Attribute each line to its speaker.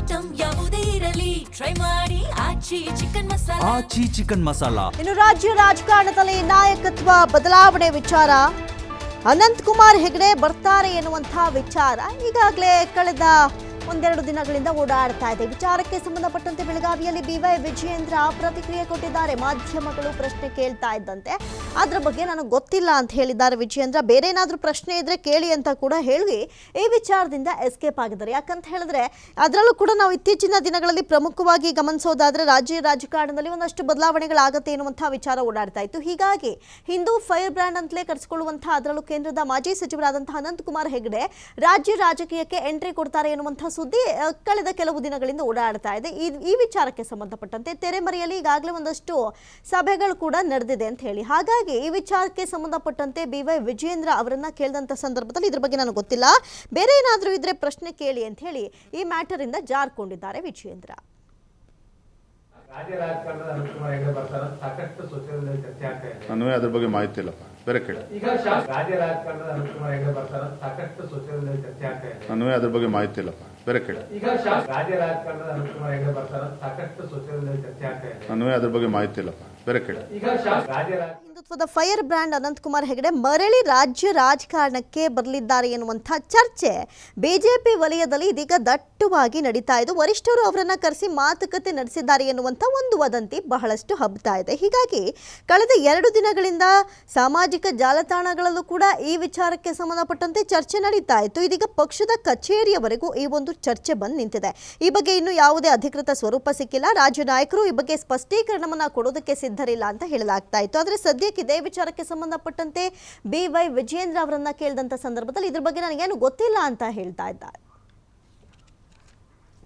Speaker 1: Item ಯಾವುದೇ ಇರಲಿ try ಮಾಡಿ ಆಚಿ ಚಿಕನ್ ಮಸಾಲಾ.
Speaker 2: ಇನ್ನು ರಾಜ್ಯ ರಾಜಕಾರಣದಲ್ಲಿ ನಾಯಕತ್ವ ಬದಲಾವಣೆ ವಿಚಾರ, ಅನಂತ್ ಕುಮಾರ್ ಹೆಗಡೆ ಬರ್ತಾರೆ ಎನ್ನುವಂತಹ ವಿಚಾರ ಈಗಾಗಲೇ ಕಳೆದ ಒಂದೆರಡು ದಿನಗಳಿಂದ ಓಡಾಡ್ತಾ ಇದೆ. ವಿಚಾರಕ್ಕೆ ಸಂಬಂಧಪಟ್ಟಂತೆ ಬೆಳಗಾವಿಯಲ್ಲಿ BY ವಿಜಯೇಂದ್ರ ಪ್ರತಿಕ್ರಿಯೆ ಕೊಟ್ಟಿದ್ದಾರೆ. ಮಾಧ್ಯಮಗಳು ಪ್ರಶ್ನೆ ಕೇಳ್ತಾ ಇದ್ದಂತೆ ಅದ್ರ ಬಗ್ಗೆ ನನಗೆ ಗೊತ್ತಿಲ್ಲ ಅಂತ ಹೇಳಿದ್ದಾರೆ ವಿಜಯೇಂದ್ರ. ಬೇರೆ ಏನಾದರೂ ಪ್ರಶ್ನೆ ಇದ್ರೆ ಕೇಳಿ ಅಂತ ಕೂಡ ಹೇಳಿ ಈ ವಿಚಾರದಿಂದ ಎಸ್ಕೇಪ್ ಆಗಿದ್ದಾರೆ. ಯಾಕಂತ ಹೇಳಿದ್ರೆ ಅದರಲ್ಲೂ ಕೂಡ ನಾವು ಇತ್ತೀಚಿನ ದಿನಗಳಲ್ಲಿ ಪ್ರಮುಖವಾಗಿ ಗಮನಿಸೋದಾದ್ರೆ ರಾಜ್ಯ ರಾಜಕಾರಣದಲ್ಲಿ ಒಂದಷ್ಟು ಬದಲಾವಣೆಗಳಾಗತ್ತೆ ಎನ್ನುವಂತಹ ವಿಚಾರ ಓಡಾಡ್ತಾ ಇತ್ತು. ಹೀಗಾಗಿ ಹಿಂದೂ ಫೈರ್ ಬ್ರ್ಯಾಂಡ್ ಅಂತಲೇ ಕರೆಸಿಕೊಳ್ಳುವಂತಹ ಅದರಲ್ಲೂ ಕೇಂದ್ರದ ಮಾಜಿ ಸಚಿವರಾದಂತಹ ಅನಂತ್ ಕುಮಾರ್ ಹೆಗಡೆ ರಾಜ್ಯ ರಾಜಕೀಯಕ್ಕೆ ಎಂಟ್ರಿ ಕೊಡ್ತಾರೆ ಎನ್ನುವಂತಹ ಸುದ್ದಿ ಕಳೆದ ಕೆಲವು ದಿನಗಳಿಂದ ಓಡಾಡ್ತಾ ಇದೆ. ಈ ವಿಚಾರಕ್ಕೆ ಸಂಬಂಧಪಟ್ಟಂತೆ ತೆರೆಮರೆಯಲ್ಲಿ ಈಗಾಗಲೇ ಒಂದಷ್ಟು ಸಭೆಗಳು ಕೂಡ ನಡೆದಿದೆ ಅಂತ ಹೇಳಿ, ಹಾಗಾಗಿ ಈ ವಿಚಾರಕ್ಕೆ ಸಂಬಂಧಪಟ್ಟಂತೆ BY ವಿಜಯೇಂದ್ರ ಅವರನ್ನ ಕೇಳಿದಂತ ಸಂದರ್ಭದಲ್ಲಿ ಇದ್ರ ಬಗ್ಗೆ ನನಗೆ ಗೊತ್ತಿಲ್ಲ, ಬೇರೆ ಏನಾದರೂ ಇದ್ರೆ ಪ್ರಶ್ನೆ ಕೇಳಿ ಅಂತ ಹೇಳಿ ಈ ಮ್ಯಾಟರ್ ಇಂದ ಜಾರ್ಕೊಂಡಿದ್ದಾರೆ ವಿಜಯೇಂದ್ರ.
Speaker 3: ರಾಜ್ಯ ರಾಜಕಾರಣದ ಅನಂತ್ ಕುಮಾರ್ ಹೆಗಡೆ ಬರ್ತಾರ ಸಾಕಷ್ಟು ಸೋಷಿಯಲ್ ಮೀಡಿಯಾದಲ್ಲಿ ಚರ್ಚೆ ಆಗ್ತಾ ಇದೆ.
Speaker 4: ನನಗೆ ಅದ್ರ ಬಗ್ಗೆ ಮಾಹಿತಿ ಇಲ್ಲಪ್ಪ, ಬೇರೆ ಕೇಳಿ.
Speaker 3: ಈಗ ರಾಜ್ಯ ರಾಜಕಾರಣದ ಅನಂತ್ ಕುಮಾರ್ ಹೆಗಡೆ ಬರ್ತಾರ ಸಾಕಷ್ಟು ಸೋಷಿಯಲ್ ಮೀಡಿಯಾದಲ್ಲಿ ಚರ್ಚೆ ಆಗ್ತಾ ಇದೆ.
Speaker 4: ನನಗೆ ಅದ್ರ ಬಗ್ಗೆ ಮಾಹಿತಿ ಇಲ್ಲಪ್ಪ, ಬೇರೆ ಕೇಳಿ.
Speaker 3: ಈಗ ರಾಜ್ಯ ರಾಜಕಾರಣದ ಅನಂತ್ ಕುಮಾರ್ ಹೆಗಡೆ ಬರ್ತಾರ ಸಾಕಷ್ಟು ಸೋಷಿಯಲ್ ಮೀಡಿಯಾದಲ್ಲಿ ಚರ್ಚೆ ಆಗ್ತಾ ಇದೆ.
Speaker 4: ನನಗೆ ಅದ್ರ ಬಗ್ಗೆ ಮಾಹಿತಿ ಇಲ್ಲಪ್ಪ, ಬೇರೆ ಕೇಳಿ.
Speaker 3: ಈಗ ರಾಜ್ಯ
Speaker 2: ಹಿಂದುತ್ವದ ಫೈರ್ ಬ್ರ್ಯಾಂಡ್ ಅನಂತ್ ಕುಮಾರ್ ಹೆಗಡೆ ಮರಳಿ ರಾಜ್ಯ ರಾಜಕಾರಣಕ್ಕೆ ಬರಲಿದ್ದಾರೆ ಎನ್ನುವಂಥ ಚರ್ಚೆ ಬಿಜೆಪಿ ವಲಯದಲ್ಲಿ ಇದೀಗ ದಟ್ಟವಾಗಿ ನಡೀತಾ ಇದೆ. ವರಿಷ್ಠರು ಅವರನ್ನ ಕರೆಸಿ ಮಾತುಕತೆ ನಡೆಸಿದ್ದಾರೆ ಎನ್ನುವಂಥ ಒಂದು ವದಂತಿ ಬಹಳಷ್ಟು ಹಬ್ಬತಾ ಇದೆ. ಹೀಗಾಗಿ ಕಳೆದ 2 ದಿನಗಳಿಂದ ಸಾಮಾಜಿಕ ಜಾಲತಾಣಗಳಲ್ಲೂ ಕೂಡ ಈ ವಿಚಾರಕ್ಕೆ ಸಂಬಂಧಪಟ್ಟಂತೆ ಚರ್ಚೆ ನಡೀತಾ ಇತ್ತು. ಇದೀಗ ಪಕ್ಷದ ಕಚೇರಿಯವರೆಗೂ ಈ ಒಂದು ಚರ್ಚೆ ಬಂದು ನಿಂತಿದೆ. ಈ ಬಗ್ಗೆ ಇನ್ನೂ ಯಾವುದೇ ಅಧಿಕೃತ ಸ್ವರೂಪ ಸಿಕ್ಕಿಲ್ಲ. ರಾಜ್ಯ ನಾಯಕರು ಈ ಬಗ್ಗೆ ಸ್ಪಷ್ಟೀಕರಣವನ್ನ ಕೊಡೋದಕ್ಕೆ ಸಿದ್ಧರಿಲ್ಲ ಅಂತ ಹೇಳಲಾಗ್ತಾ ಇತ್ತು. ಆದರೆ ಸದ್ಯಕ್ಕೆ ಇದೇ ವಿಚಾರಕ್ಕೆ ಸಂಬಂಧಪಟ್ಟಂತೆ BY ವಿಜಯೇಂದ್ರ ಅವರನ್ನ ಕೇಳಿದಂತ ಸಂದರ್ಭದಲ್ಲಿ ಇದ್ರ ಬಗ್ಗೆ ನನಗೇನು ಗೊತ್ತಿಲ್ಲ ಅಂತ ಹೇಳ್ತಾ ಇದ್ದಾರೆ.